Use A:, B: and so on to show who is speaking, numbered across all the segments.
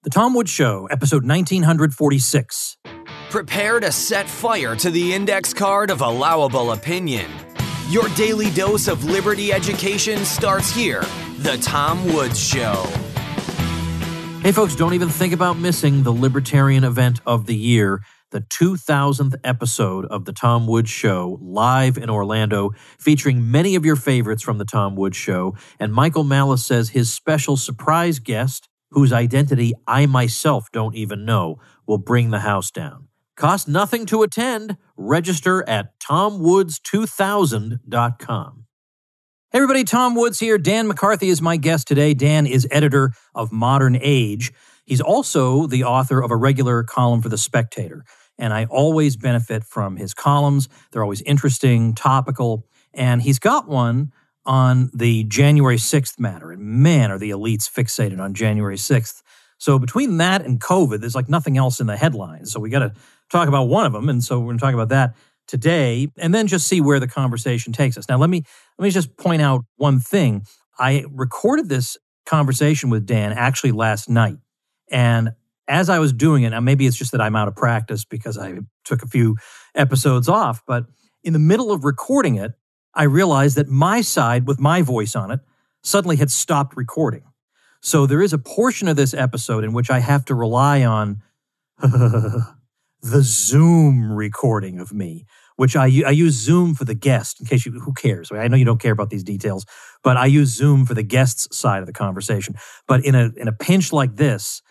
A: The Tom Woods Show, episode 1946.
B: Prepare to set fire to the index card of allowable opinion. Your daily dose of liberty education starts here. The Tom Woods Show.
A: Hey folks, don't even think about missing the libertarian event of the year, the 2000th episode of The Tom Woods Show, live in Orlando, featuring many of your favorites from The Tom Woods Show. And Michael Malice says his special surprise guest, whose identity I myself don't even know, will bring the house down. Cost nothing to attend. Register at tomwoods2000.com. Hey everybody, Tom Woods here. Dan McCarthy is my guest today. Dan is editor of Modern Age. He's also the author of a regular column for The Spectator, and I always benefit from his columns. They're always interesting, topical, and he's got one on the January 6th matter. And man, are the elites fixated on January 6th. So between that and COVID, there's like nothing else in the headlines. So we got to talk about one of them. And so we're going to talk about that today and then just see where the conversation takes us. Now, let me just point out one thing. I recorded this conversation with Dan actually last night. And as I was doing it, now maybe it's just that I'm out of practice because I took a few episodes off, but in the middle of recording it, I realized that my side with my voice on it suddenly had stopped recording. So there is a portion of this episode in which I have to rely on the Zoom recording of me, which I use Zoom for the guest, in case who cares? I know you don't care about these details, but I use Zoom for the guest's side of the conversation. But in a pinch like this,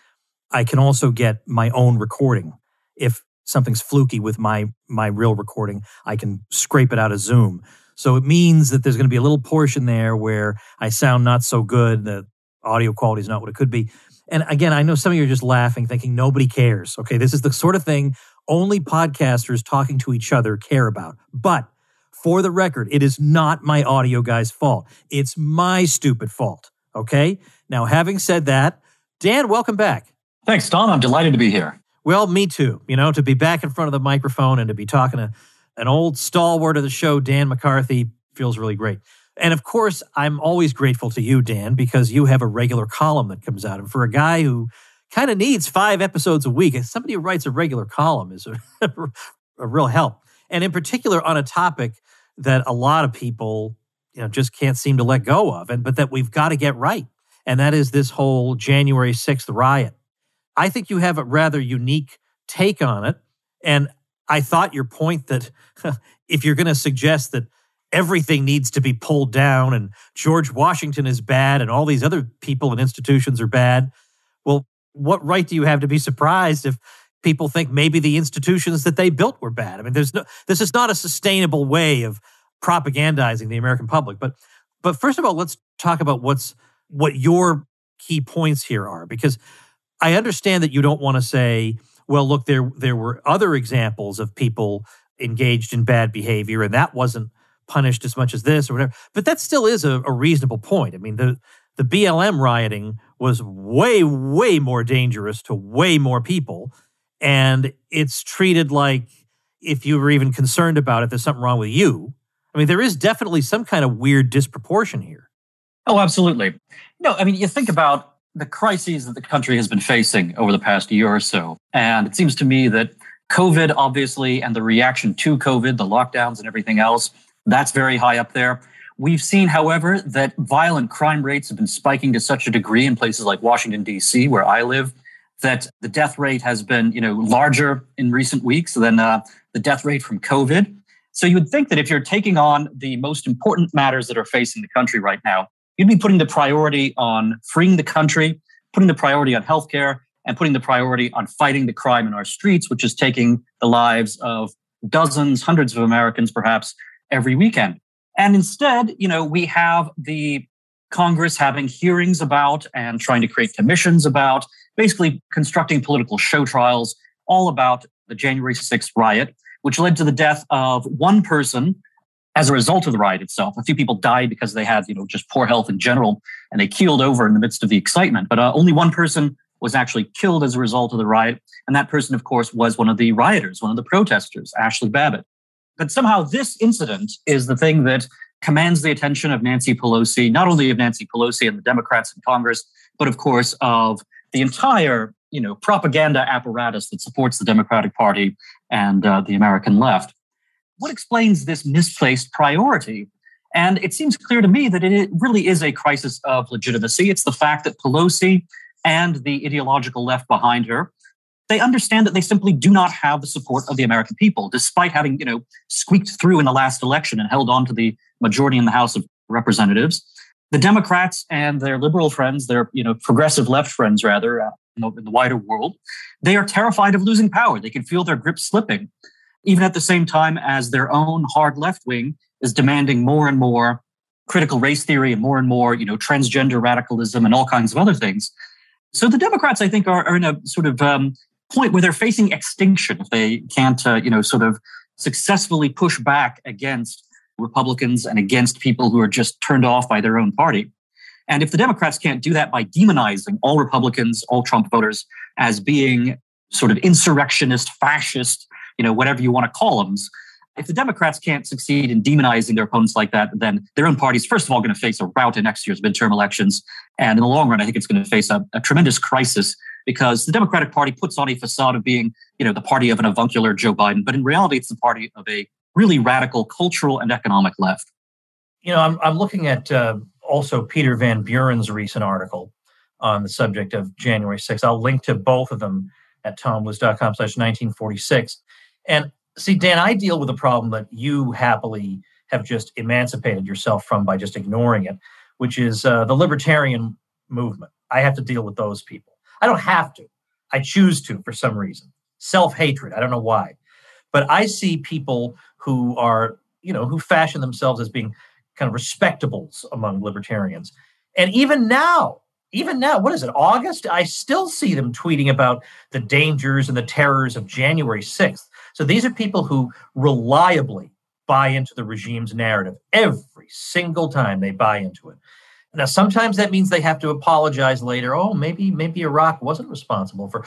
A: I can also get my own recording. If something's fluky with my real recording, I can scrape it out of Zoom. So it means that there's going to be a little portion there where I sound not so good, the audio quality is not what it could be. And again, I know some of you are just laughing, thinking nobody cares. Okay, this is the sort of thing only podcasters talking to each other care about. But for the record, it is not my audio guy's fault. It's my stupid fault. Okay? Now, having said that, Dan, welcome back.
C: Thanks, Tom. I'm delighted to be here.
A: Well, me too. You know, to be back in front of the microphone and to be talking to an old stalwart of the show, Dan McCarthy, feels really great. And of course, I'm always grateful to you, Dan, because you have a regular column that comes out. And for a guy who kind of needs 5 episodes a week, somebody who writes a regular column is a real help. And in particular, on a topic that a lot of people, just can't seem to let go of, but that we've got to get right. And that is this whole January 6th riot. I think you have a rather unique take on it. And I thought your point that if you're going to suggest that everything needs to be pulled down and George Washington is bad and all these other people and institutions are bad, well, what right do you have to be surprised if people think maybe the institutions that they built were bad? I mean, this is not a sustainable way of propagandizing the American public. But first of all, let's talk about what your key points here are, because I understand that you don't want to say, well, look, there were other examples of people engaged in bad behavior, and that wasn't punished as much as this or whatever. But that still is a reasonable point. I mean, the BLM rioting was way, way more dangerous to way more people, and it's treated like if you were even concerned about it, there's something wrong with you. I mean, there is definitely some kind of weird disproportion here.
C: Oh, absolutely. You think about the crises that the country has been facing over the past year or so. And it seems to me that COVID, obviously, and the reaction to COVID, the lockdowns and everything else, that's very high up there. We've seen, however, that violent crime rates have been spiking to such a degree in places like Washington, D.C., where I live, that the death rate has been, larger in recent weeks than the death rate from COVID. So you would think that if you're taking on the most important matters that are facing the country right now, you'd be putting the priority on freeing the country, putting the priority on healthcare, and putting the priority on fighting the crime in our streets, which is taking the lives of dozens, hundreds of Americans, perhaps every weekend. And instead, we have the Congress having hearings about and trying to create commissions about, basically constructing political show trials, all about the January 6th riot, which led to the death of one person as a result of the riot itself. A few people died because they had, just poor health in general, and they keeled over in the midst of the excitement. But only one person was actually killed as a result of the riot. And that person, of course, was one of the rioters, one of the protesters, Ashley Babbitt. But somehow this incident is the thing that commands the attention of Nancy Pelosi, not only of Nancy Pelosi and the Democrats in Congress, but of course of the entire propaganda apparatus that supports the Democratic Party and the American left. What explains this misplaced priority? And it seems clear to me that it really is a crisis of legitimacy. It's the fact that Pelosi and the ideological left behind her, they understand that they simply do not have the support of the American people, despite having, squeaked through in the last election and held on to the majority in the House of Representatives. The Democrats and their liberal friends, their progressive left friends rather, in the wider world, they are terrified of losing power. They can feel their grip slipping, even at the same time as their own hard left wing is demanding more and more critical race theory and more, transgender radicalism and all kinds of other things. So the Democrats, I think, are in a sort of point where they're facing extinction if they can't, sort of successfully push back against Republicans and against people who are just turned off by their own party. And if the Democrats can't do that by demonizing all Republicans, all Trump voters as being sort of insurrectionist, fascist, whatever you want to call them, if the Democrats can't succeed in demonizing their opponents like that, then their own party's first of all going to face a rout in next year's midterm elections. And in the long run, I think it's going to face a tremendous crisis because the Democratic Party puts on a facade of being, the party of an avuncular Joe Biden. But in reality, it's the party of a really radical cultural and economic left.
A: I'm looking at also Peter Van Buren's recent article on the subject of January 6th. I'll link to both of them at tomwoods.com/1946. And see, Dan, I deal with a problem that you happily have just emancipated yourself from by just ignoring it, which is the libertarian movement. I have to deal with those people. I don't have to. I choose to for some reason. Self-hatred. I don't know why. But I see people who are, who fashion themselves as being kind of respectables among libertarians. And even now, what is it, August? I still see them tweeting about the dangers and the terrors of January 6th. So these are people who reliably buy into the regime's narrative. Every single time they buy into it. Now, sometimes that means they have to apologize later. Oh, maybe Iraq wasn't responsible for,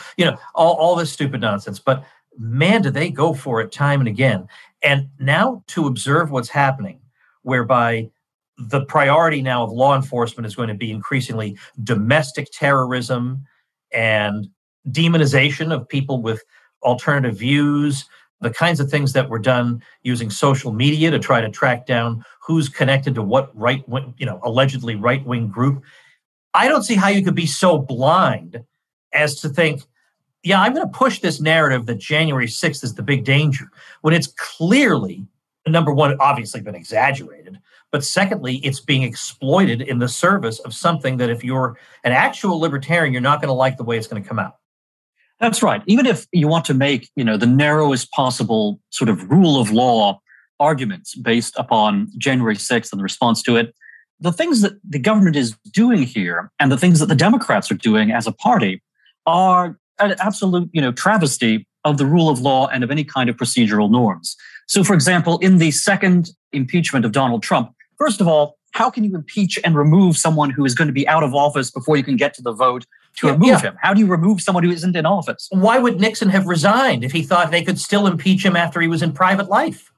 A: all this stupid nonsense. But man, do they go for it time and again. And now to observe what's happening, whereby the priority now of law enforcement is going to be increasingly domestic terrorism and demonization of people with alternative views, the kinds of things that were done using social media to try to track down who's connected to what allegedly right-wing group. I don't see how you could be so blind as to think, yeah, I'm going to push this narrative that January 6th is the big danger, when it's clearly, number one, obviously been exaggerated, but secondly, it's being exploited in the service of something that if you're an actual libertarian, you're not going to like the way it's going to come out.
C: That's right. Even if you want to make, the narrowest possible sort of rule of law arguments based upon January 6th and the response to it, the things that the government is doing here and the things that the Democrats are doing as a party are an absolute, travesty of the rule of law and of any kind of procedural norms. So, for example, in the second impeachment of Donald Trump, first of all, how can you impeach and remove someone who is going to be out of office before you can get to the vote to remove him? How do you remove someone who isn't in office?
A: Why would Nixon have resigned if he thought they could still impeach him after he was in private life?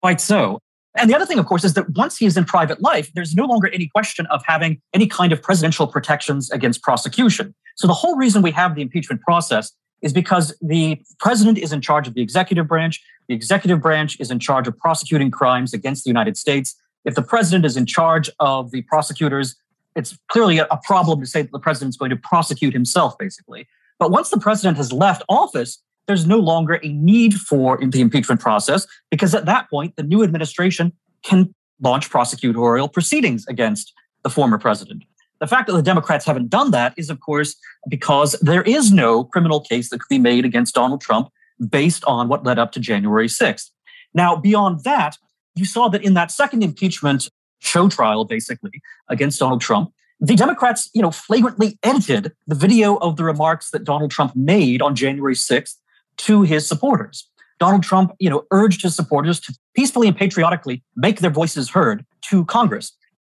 C: Quite so. And the other thing, of course, is that once he is in private life, there's no longer any question of having any kind of presidential protections against prosecution. So the whole reason we have the impeachment process is because the president is in charge of the executive branch. The executive branch is in charge of prosecuting crimes against the United States. If the president is in charge of the prosecutors, it's clearly a problem to say that the president's going to prosecute himself, basically. But once the president has left office, there's no longer a need for the impeachment process, because at that point, the new administration can launch prosecutorial proceedings against the former president. The fact that the Democrats haven't done that is, of course, because there is no criminal case that could be made against Donald Trump based on what led up to January 6th. Now, beyond that, you saw that in that second impeachment show trial, basically, against Donald Trump, the Democrats, flagrantly edited the video of the remarks that Donald Trump made on January 6th to his supporters. Donald Trump, urged his supporters to peacefully and patriotically make their voices heard to Congress.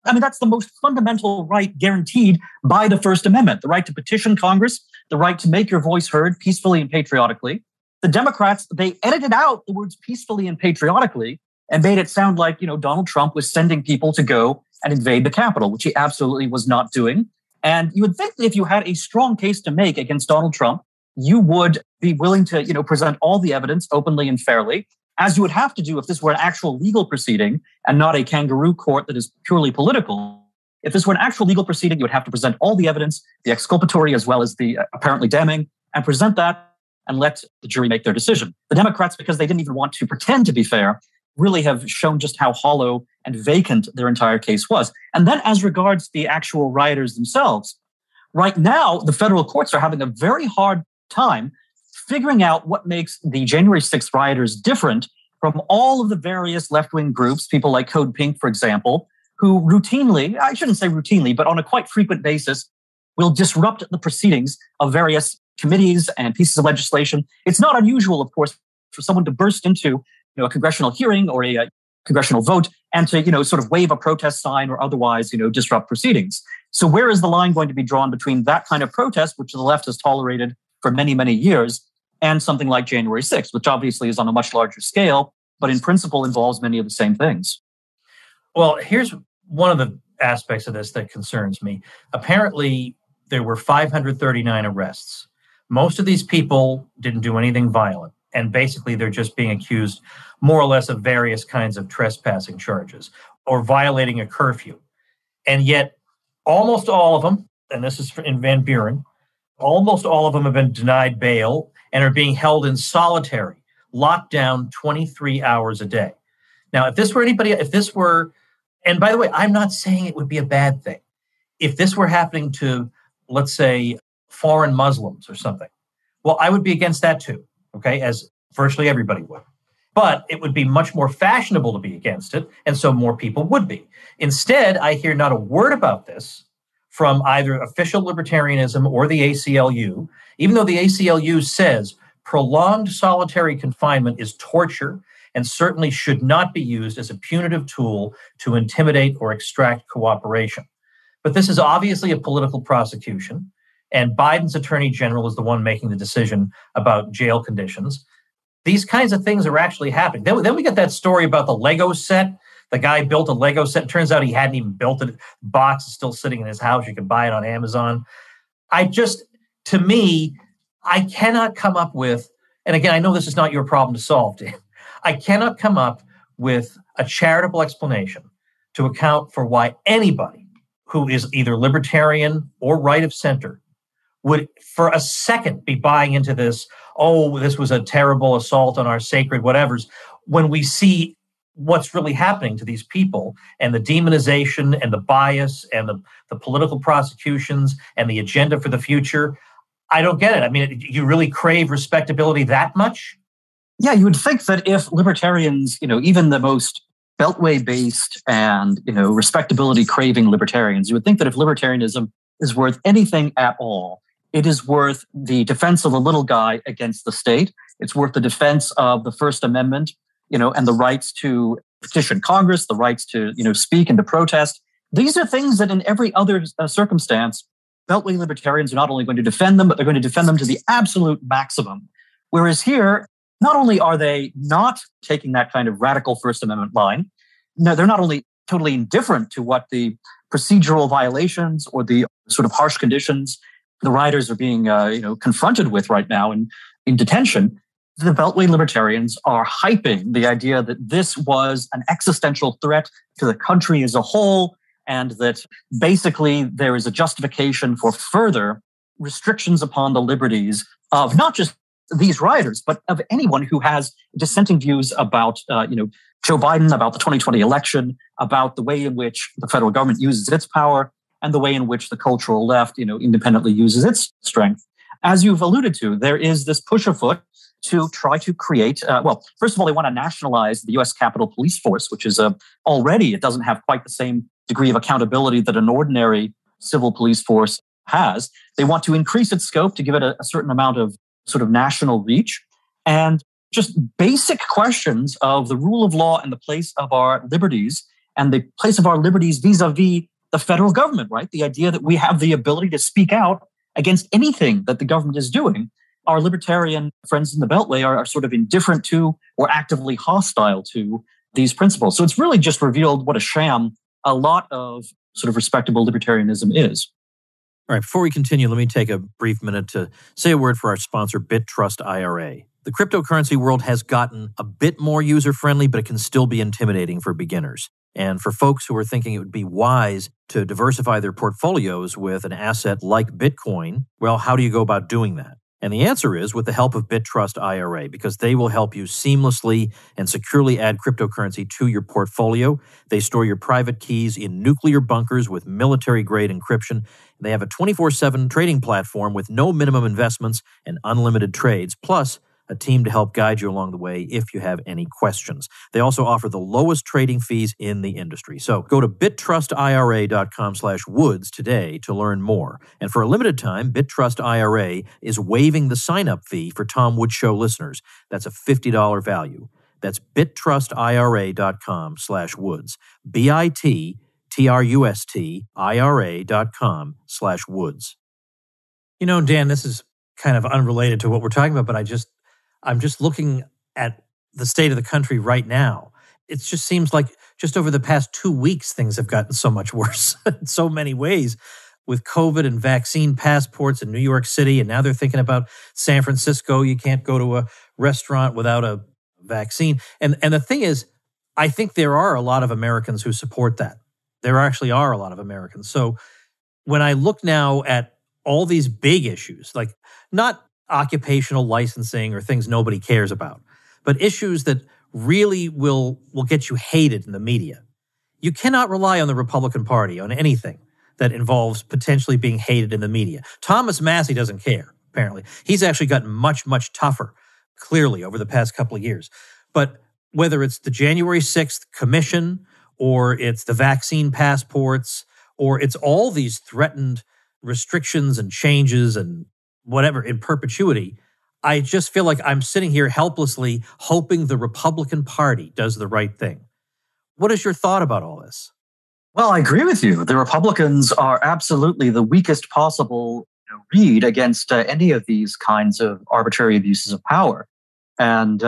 C: I mean, that's the most fundamental right guaranteed by the First Amendment, the right to petition Congress, the right to make your voice heard peacefully and patriotically. The Democrats, they edited out the words peacefully and patriotically and made it sound like, Donald Trump was sending people to go and invade the Capitol, which he absolutely was not doing. And you would think that if you had a strong case to make against Donald Trump, you would be willing to, present all the evidence openly and fairly, as you would have to do if this were an actual legal proceeding and not a kangaroo court that is purely political. If this were an actual legal proceeding, you would have to present all the evidence, the exculpatory as well as the apparently damning, and present that and let the jury make their decision. The Democrats, because they didn't even want to pretend to be fair, really have shown just how hollow and vacant their entire case was. And then as regards the actual rioters themselves, right now, the federal courts are having a very hard time figuring out what makes the January 6th rioters different from all of the various left-wing groups, people like Code Pink, for example, who routinely, I shouldn't say routinely, but on a quite frequent basis, will disrupt the proceedings of various committees and pieces of legislation. It's not unusual, of course, for someone to burst into a congressional hearing or a congressional vote and to sort of wave a protest sign or otherwise disrupt proceedings. So where is the line going to be drawn between that kind of protest, which the left has tolerated for many, many years, and something like January 6th, which obviously is on a much larger scale, but in principle involves many of the same things?
A: Well, here's one of the aspects of this that concerns me. Apparently, there were 539 arrests. Most of these people didn't do anything violent, and basically they're just being accused more or less of various kinds of trespassing charges or violating a curfew. And yet, almost all of them, and this is in Van Buren, almost all of them have been denied bail and are being held in solitary, locked down 23 hours a day. Now, if this were, and by the way, I'm not saying it would be a bad thing. If this were happening to, let's say, foreign Muslims or something, well, I would be against that too, okay, as virtually everybody would. But it would be much more fashionable to be against it, and so more people would be. Instead, I hear not a word about this from either official libertarianism or the ACLU, even though the ACLU says prolonged solitary confinement is torture and certainly should not be used as a punitive tool to intimidate or extract cooperation. But this is obviously a political prosecution, and Biden's attorney general is the one making the decision about jail conditions. These kinds of things are actually happening. Then we get that story about the Lego set. The guy built a Lego set. It turns out he hadn't even built it. The box is still sitting in his house. You can buy it on Amazon. To me, I cannot come up with, and again, I know this is not your problem to solve, Dan. I cannot come up with a charitable explanation to account for why anybody who is either libertarian or right of center would for a second be buying into this, this was a terrible assault on our sacred whatevers, when we see what's really happening to these people and the demonization and the bias and the political prosecutions and the agenda for the future. I don't get it. I mean, you really crave respectability that much?
C: Yeah, you would think that if libertarians, even the most beltway-based and, respectability-craving libertarians, you would think that if libertarianism is worth anything at all, it is worth the defense of the little guy against the state. It's worth the defense of the First Amendment, and the rights to petition Congress, the rights to, speak and to protest. These are things that in every other circumstance, Beltway libertarians are not only going to defend them, but they're going to defend them to the absolute maximum. Whereas here, not only are they not taking that kind of radical First Amendment line, no, they're not only totally indifferent to what the procedural violations or the sort of harsh conditions the rioters are being confronted with right now in detention. The Beltway libertarians are hyping the idea that this was an existential threat to the country as a whole, and that basically there is a justification for further restrictions upon the liberties of not just these rioters, but of anyone who has dissenting views about, Joe Biden, about the 2020 election, about the way in which the federal government uses its power, and the way in which the cultural left, independently uses its strength. As you've alluded to, there is this push afoot to try to create, first of all, they want to nationalize the U.S. Capitol Police Force, which is already, it doesn't have quite the same degree of accountability that an ordinary civil police force has. They want to increase its scope to give it a certain amount of sort of national reach. And just basic questions of the rule of law and the place of our liberties and the place of our liberties vis-a-vis the federal government, right? The idea that we have the ability to speak out against anything that the government is doing. Our libertarian friends in the Beltway are sort of indifferent to or actively hostile to these principles. So it's really just revealed what a sham a lot of sort of respectable libertarianism is.
A: All right, before we continue, let me take a brief minute to say a word for our sponsor, BitTrust IRA. The cryptocurrency world has gotten a bit more user-friendly, but it can still be intimidating for beginners. And for folks who are thinking it would be wise to diversify their portfolios with an asset like Bitcoin, well, how do you go about doing that? And the answer is with the help of BitTrust IRA, because they will help you seamlessly and securely add cryptocurrency to your portfolio. They store your private keys in nuclear bunkers with military-grade encryption. They have a 24/7 trading platform with no minimum investments and unlimited trades, plus a team to help guide you along the way if you have any questions. They also offer the lowest trading fees in the industry. So go to bittrustira.com/woods today to learn more. And for a limited time, BitTrust IRA is waiving the sign-up fee for Tom Woods Show listeners. That's a $50 value. That's bittrustira.com/woods. BITTRUSTIRA.com/woods. You know, Dan, this is kind of unrelated to what we're talking about, but I'm just looking at the state of the country right now. It just seems like just over the past 2 weeks, things have gotten so much worse in so many ways with COVID and vaccine passports in New York City. And now they're thinking about San Francisco. You can't go to a restaurant without a vaccine. And the thing is, I think there are a lot of Americans who support that. There actually are a lot of Americans. So when I look now at all these big issues, like not occupational licensing or things nobody cares about, but issues that really will get you hated in the media. You cannot rely on the Republican Party on anything that involves potentially being hated in the media. Thomas Massie doesn't care, apparently. He's actually gotten much, much tougher, clearly, over the past couple of years. But whether it's the January 6th commission or it's the vaccine passports or it's all these threatened restrictions and changes and whatever in perpetuity, I just feel like I'm sitting here helplessly hoping the Republican Party does the right thing. What is your thought about all this?
D: Well, I agree with you. The Republicans are absolutely the weakest possible read against any of these kinds of arbitrary abuses of power. And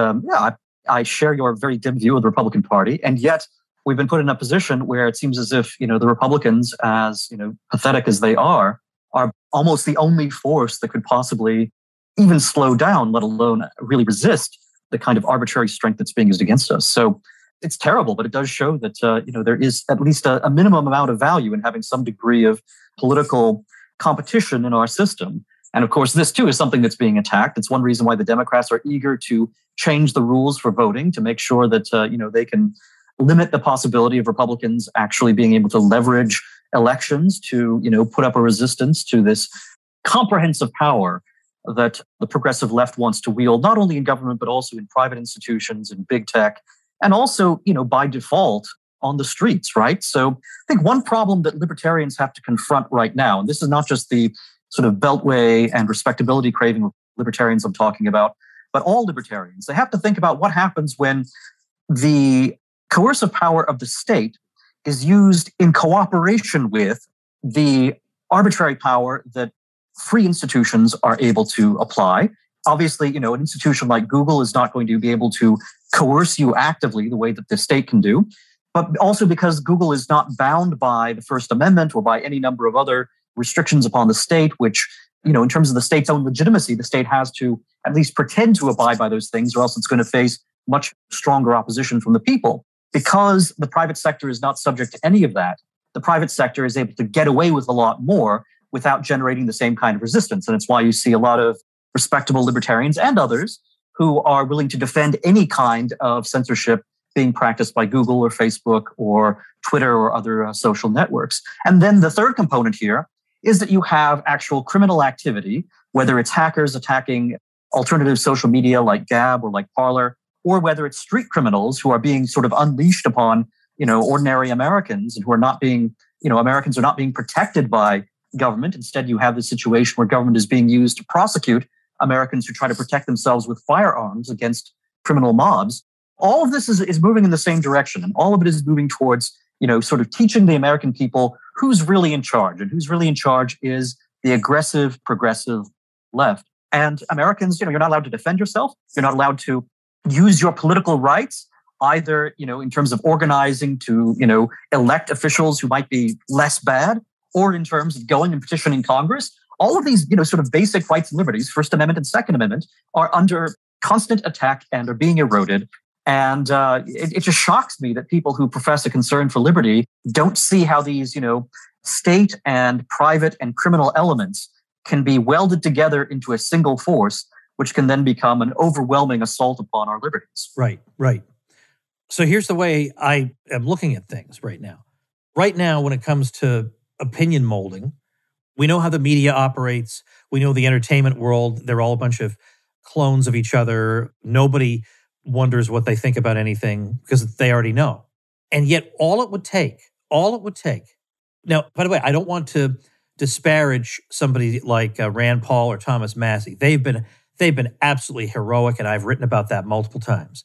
D: I share your very dim view of the Republican Party. And yet we've been put in a position where it seems as if, the Republicans, as pathetic as they are almost the only force that could possibly even slow down, let alone really resist the kind of arbitrary strength that's being used against us. So it's terrible, but it does show that there is at least a minimum amount of value in having some degree of political competition in our system. And of course, this too is something that's being attacked. It's one reason why the Democrats are eager to change the rules for voting to make sure that they can limit the possibility of Republicans actually being able to leverage elections to put up a resistance to this comprehensive power that the progressive left wants to wield, not only in government, but also in private institutions and big tech, and also, by default on the streets, right? So I think one problem that libertarians have to confront right now, and this is not just the sort of beltway and respectability craving libertarians I'm talking about, but all libertarians, they have to think about what happens when the coercive power of the state is used in cooperation with the arbitrary power that free institutions are able to apply. Obviously, an institution like Google is not going to be able to coerce you actively the way that the state can do, but also because Google is not bound by the First Amendment or by any number of other restrictions upon the state, which, in terms of the state's own legitimacy, the state has to at least pretend to abide by those things, or else it's going to face much stronger opposition from the people. Because the private sector is not subject to any of that, the private sector is able to get away with a lot more without generating the same kind of resistance. And it's why you see a lot of respectable libertarians and others who are willing to defend any kind of censorship being practiced by Google or Facebook or Twitter or other social networks. And then the third component here is that you have actual criminal activity, whether it's hackers attacking alternative social media like Gab or like Parler, or whether it's street criminals who are being sort of unleashed upon, ordinary Americans and who are not being, Americans are not being protected by government. Instead, you have this situation where government is being used to prosecute Americans who try to protect themselves with firearms against criminal mobs. All of this is moving in the same direction. And all of it is moving towards, sort of teaching the American people who's really in charge. And who's really in charge is the aggressive, progressive left. And Americans, you're not allowed to defend yourself. You're not allowed to use your political rights, either, in terms of organizing to, elect officials who might be less bad, or in terms of going and petitioning Congress, all of these, sort of basic rights and liberties, First Amendment and Second Amendment, are under constant attack and are being eroded. And it just shocks me that people who profess a concern for liberty don't see how these, state and private and criminal elements can be welded together into a single force, which can then become an overwhelming assault upon our liberties.
A: Right, right. So here's the way I am looking at things right now. Right now, when it comes to opinion molding, we know how the media operates. We know the entertainment world. They're all a bunch of clones of each other. Nobody wonders what they think about anything because they already know. And yet all it would take. Now, by the way, I don't want to disparage somebody like Rand Paul or Thomas Massie. They've been absolutely heroic, and I've written about that multiple times.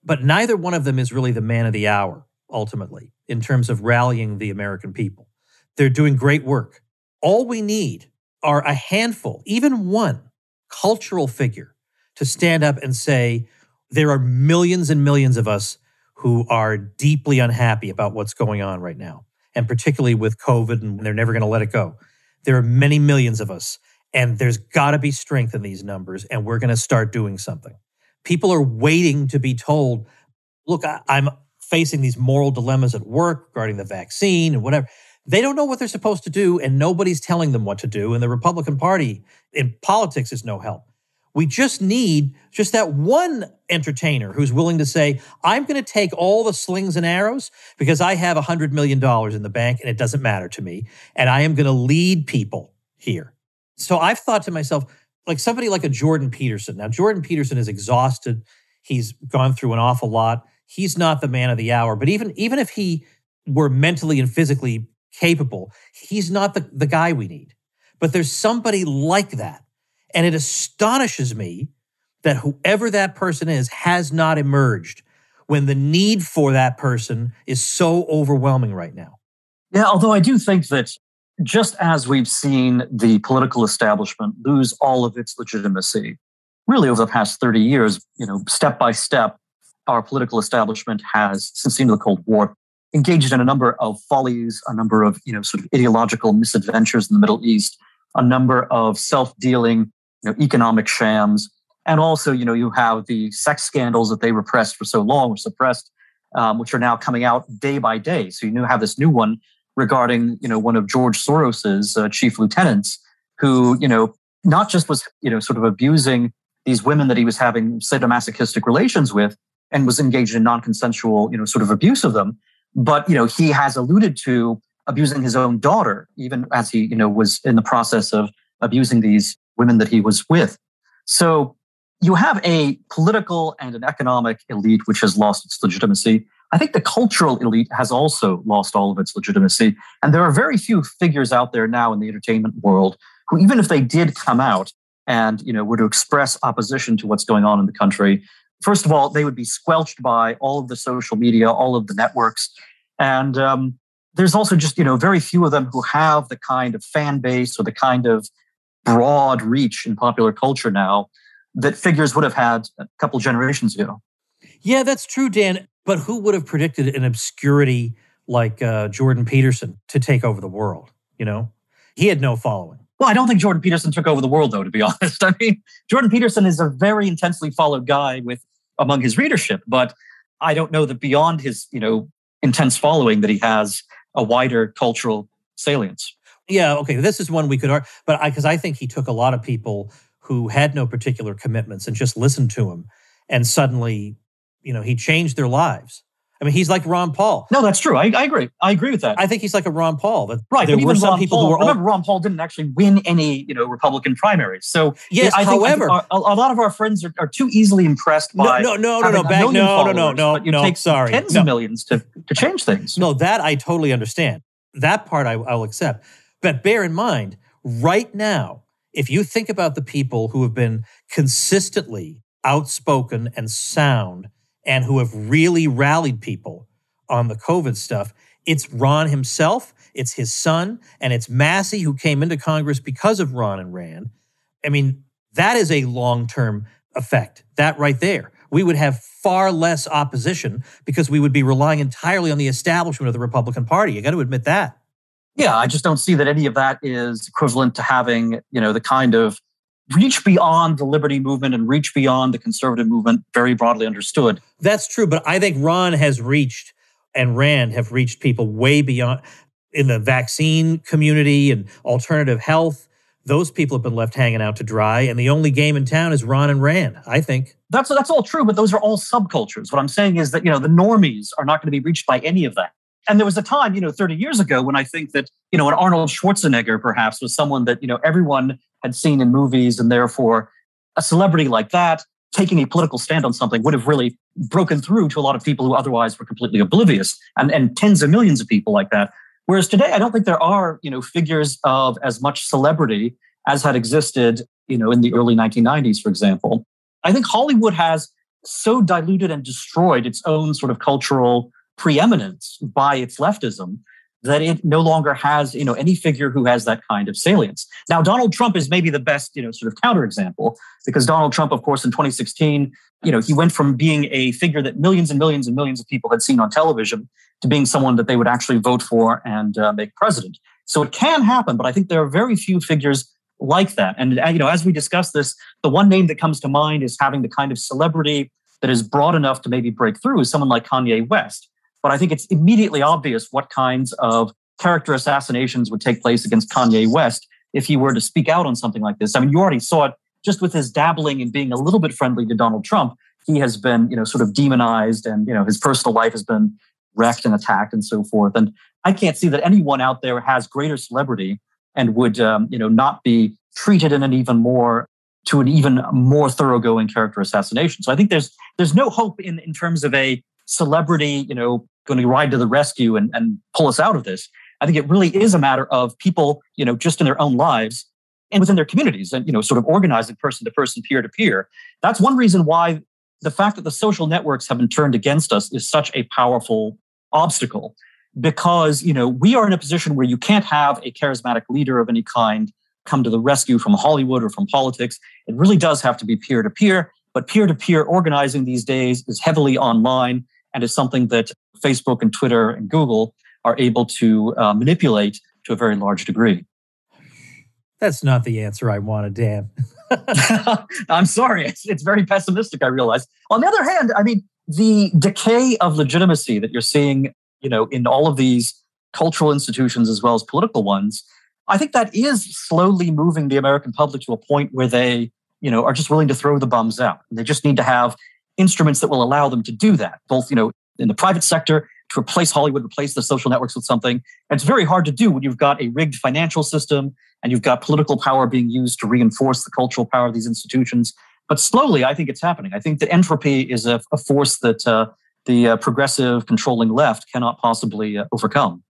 A: But neither one of them is really the man of the hour, ultimately, in terms of rallying the American people. They're doing great work. All we need are a handful, even one cultural figure to stand up and say, there are millions and millions of us who are deeply unhappy about what's going on right now, and particularly with COVID, and they're never going to let it go. There are many millions of us, and there's got to be strength in these numbers, and we're going to start doing something. People are waiting to be told, look, I'm facing these moral dilemmas at work regarding the vaccine and whatever. They don't know what they're supposed to do, and nobody's telling them what to do, and the Republican Party in politics is no help. We just need just that one entertainer who's willing to say, I'm going to take all the slings and arrows because I have $100 million in the bank and it doesn't matter to me. And I am going to lead people here. So I've thought to myself, like somebody like a Jordan Peterson. Now, Jordan Peterson is exhausted. He's gone through an awful lot. He's not the man of the hour. But even if he were mentally and physically capable, he's not the guy we need. But there's somebody like that. And it astonishes me that whoever that person is has not emerged when the need for that person is so overwhelming right now.
D: Yeah, although I do think that just as we've seen the political establishment lose all of its legitimacy, really over the past 30 years, step by step, our political establishment has, since the end of the Cold War, engaged in a number of follies, a number of, sort of ideological misadventures in the Middle East, a number of self-dealing, economic shams. And also, you have the sex scandals that they repressed for so long, or suppressed, which are now coming out day by day. So you have this new one regarding, one of George Soros's chief lieutenants who, not just was, sort of abusing these women that he was having sadomasochistic relations with and was engaged in non-consensual, sort of abuse of them. But, he has alluded to abusing his own daughter, even as he, was in the process of abusing these women that he was with. So you have a political and an economic elite which has lost its legitimacy. I think the cultural elite has also lost all of its legitimacy. And there are very few figures out there now in the entertainment world who, even if they did come out and, were to express opposition to what's going on in the country, first of all, they would be squelched by all of the social media, all of the networks. And there's also just, very few of them who have the kind of fan base or the kind of broad reach in popular culture now that figures would have had a couple generations ago.
A: Yeah, that's true, Dan. But who would have predicted an obscurity like Jordan Peterson to take over the world? He had no following.
D: Well, I don't think Jordan Peterson took over the world, though, to be honest. I mean, Jordan Peterson is a very intensely followed guy among his readership, but I don't know that beyond his, intense following that he has a wider cultural salience.
A: Yeah, okay, this is one we could argue, but because I think he took a lot of people who had no particular commitments and just listened to him, and suddenly, he changed their lives. I mean, he's like Ron Paul.
D: No, that's true. I agree. I agree with that.
A: I think he's like a Ron Paul.
D: Right,
A: there
D: but
A: were
D: even
A: some
D: Ron
A: people
D: Paul,
A: who were
D: remember, Ron Paul didn't actually win any, Republican primaries. So
A: yes,
D: I think a lot of our friends are too easily impressed by
A: no, sorry,
D: tens of millions to change things.
A: No, that I totally understand. That part I'll accept. But bear in mind, right now, if you think about the people who have been consistently outspoken and sound and who have really rallied people on the COVID stuff, it's Ron himself, it's his son, and it's Massie, who came into Congress because of Ron and Rand. I mean, that is a long-term effect, that right there. We would have far less opposition because we would be relying entirely on the establishment of the Republican Party. You got to admit that.
D: Yeah, I just don't see that any of that is equivalent to having, the kind of reach beyond the liberty movement and reach beyond the conservative movement, very broadly understood.
A: That's true, but I think Ron has reached and Rand have reached people way beyond in the vaccine community and alternative health. Those people have been left hanging out to dry, and the only game in town is Ron and Rand, I think.
D: That's all true, but those are all subcultures. What I'm saying is that, the normies are not going to be reached by any of that. And there was a time, 30 years ago when I think that, an Arnold Schwarzenegger perhaps was someone that, everyone had seen in movies, and therefore a celebrity like that taking a political stand on something would have really broken through to a lot of people who otherwise were completely oblivious, and tens of millions of people like that. Whereas today, I don't think there are, figures of as much celebrity as had existed, in the early 1990s, for example. I think Hollywood has so diluted and destroyed its own sort of cultural preeminence by its leftism that it no longer has, any figure who has that kind of salience. Now, Donald Trump is maybe the best, sort of counterexample, because Donald Trump, of course, in 2016, he went from being a figure that millions and millions and millions of people had seen on television to being someone that they would actually vote for and make president. So it can happen, but I think there are very few figures like that. And, as we discuss this, the one name that comes to mind is having the kind of celebrity that is broad enough to maybe break through is someone like Kanye West. But I think it's immediately obvious what kinds of character assassinations would take place against Kanye West if he were to speak out on something like this. I mean, you already saw it just with his dabbling in being a little bit friendly to Donald Trump. He has been, sort of demonized, and, his personal life has been wrecked and attacked and so forth. And I can't see that anyone out there has greater celebrity and would, not be treated in an even more thoroughgoing character assassination. So I think there's no hope in terms of a celebrity, going to ride to the rescue and pull us out of this. I think it really is a matter of people, just in their own lives and within their communities and, sort of organizing person to person, peer to peer. That's one reason why the fact that the social networks have been turned against us is such a powerful obstacle, because, we are in a position where you can't have a charismatic leader of any kind come to the rescue from Hollywood or from politics. It really does have to be peer to peer, but peer to peer organizing these days is heavily online and is something that Facebook and Twitter and Google are able to manipulate to a very large degree.
A: That's not the answer I wanted, Dan.
D: I'm sorry. It's very pessimistic, I realize. On the other hand, I mean, the decay of legitimacy that you're seeing, in all of these cultural institutions as well as political ones, I think that is slowly moving the American public to a point where they, are just willing to throw the bums out. They just need to have instruments that will allow them to do that, both, in the private sector, to replace Hollywood, replace the social networks with something. And it's very hard to do when you've got a rigged financial system and you've got political power being used to reinforce the cultural power of these institutions. But slowly, I think it's happening. I think that entropy is a force that the progressive controlling left cannot possibly overcome.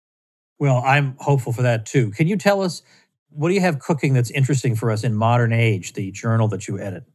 A: Well, I'm hopeful for that too. Can you tell us, what do you have cooking that's interesting for us in Modern Age, the journal that you edit?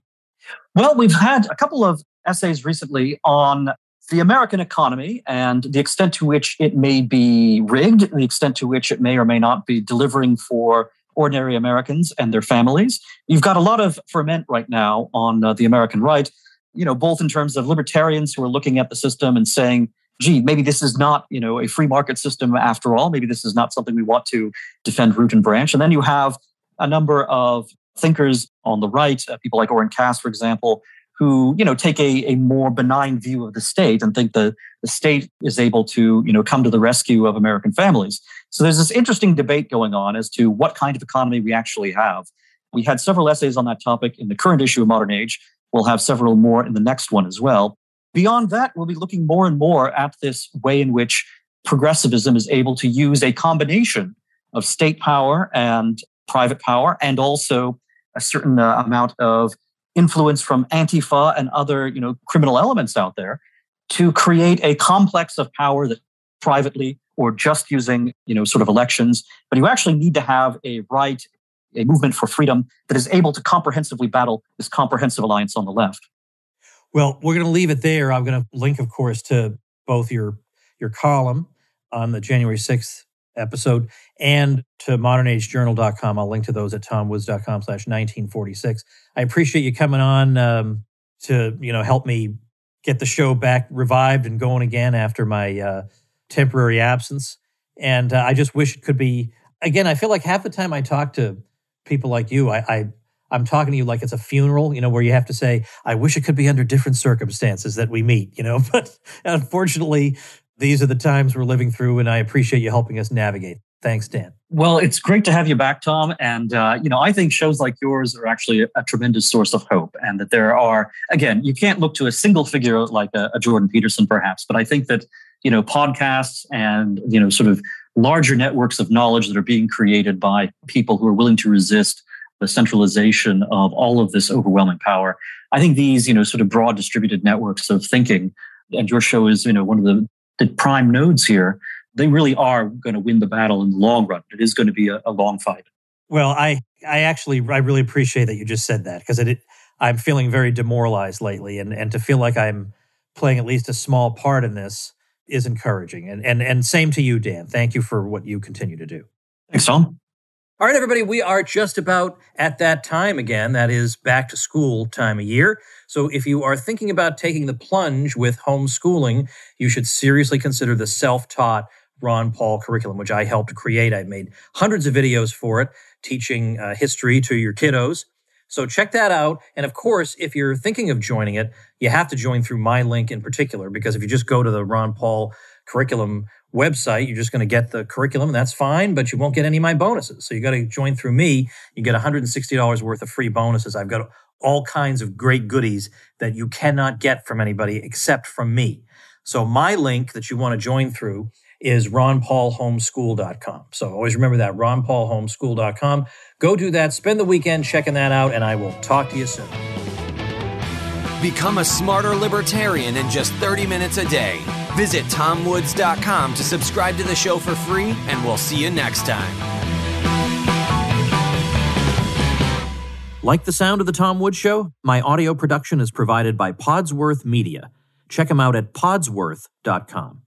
D: Well, we've had a couple of essays recently on the American economy and the extent to which it may be rigged, the extent to which it may or may not be delivering for ordinary Americans and their families. You've got a lot of ferment right now on the American right, both in terms of libertarians who are looking at the system and saying, gee, maybe this is not, a free market system after all. Maybe this is not something we want to defend root and branch. And then you have a number of thinkers on the right, people like Orrin Cass, for example, who, take a more benign view of the state and think the state is able to, come to the rescue of American families. So there's this interesting debate going on as to what kind of economy we actually have. We had several essays on that topic in the current issue of Modern Age. We'll have several more in the next one as well. Beyond that, we'll be looking more and more at this way in which progressivism is able to use a combination of state power and private power, and also a certain amount of influence from Antifa and other, criminal elements out there to create a complex of power that privately or just using, sort of elections. But you actually need to have a right, a movement for freedom that is able to comprehensively battle this comprehensive alliance on the left.
A: Well, we're going to leave it there. I'm going to link, of course, to both your column on the January 6th episode and to modernagejournal.com. I'll link to those at tomwoods.com/1946. I appreciate you coming on to, help me get the show back revived and going again after my temporary absence. And I just wish it could be, again, I feel like half the time I talk to people like you, I'm talking to you like it's a funeral, where you have to say, I wish it could be under different circumstances that we meet, but unfortunately, these are the times we're living through, and I appreciate you helping us navigate. Thanks, Dan.
C: Well, it's great to have you back, Tom. And, I think shows like yours are actually a tremendous source of hope. And that there are, again, you can't look to a single figure like a Jordan Peterson, perhaps. But I think that, podcasts and, sort of larger networks of knowledge that are being created by people who are willing to resist the centralization of all of this overwhelming power. I think these, sort of broad distributed networks of thinking, and your show is, one of the prime nodes here, they really are going to win the battle in the long run. It is going to be a long fight.
A: Well, I really appreciate that you just said that, because I'm feeling very demoralized lately, and to feel like I'm playing at least a small part in this is encouraging. And same to you, Dan. Thank you for what you continue to do.
C: Thanks, Tom.
A: All right, everybody, we are just about at that time again. That is back to school time of year. So if you are thinking about taking the plunge with homeschooling, you should seriously consider the self-taught Ron Paul curriculum, which I helped create. I've made hundreds of videos for it, teaching history to your kiddos. So check that out. And of course, if you're thinking of joining it, you have to join through my link in particular, because if you just go to the Ron Paul curriculum website, you're just going to get the curriculum, and that's fine, but you won't get any of my bonuses. So you got to join through me. You get $160 worth of free bonuses. I've got all kinds of great goodies that you cannot get from anybody except from me. So my link that you want to join through is ronpaulhomeschool.com. So always remember that, ronpaulhomeschool.com. Go do that. Spend the weekend checking that out, and I will talk to you soon.
B: Become a smarter libertarian in just 30 minutes a day. Visit tomwoods.com to subscribe to the show for free, and we'll see you next time.
A: Like the sound of The Tom Woods Show? My audio production is provided by Podsworth Media. Check them out at podsworth.com.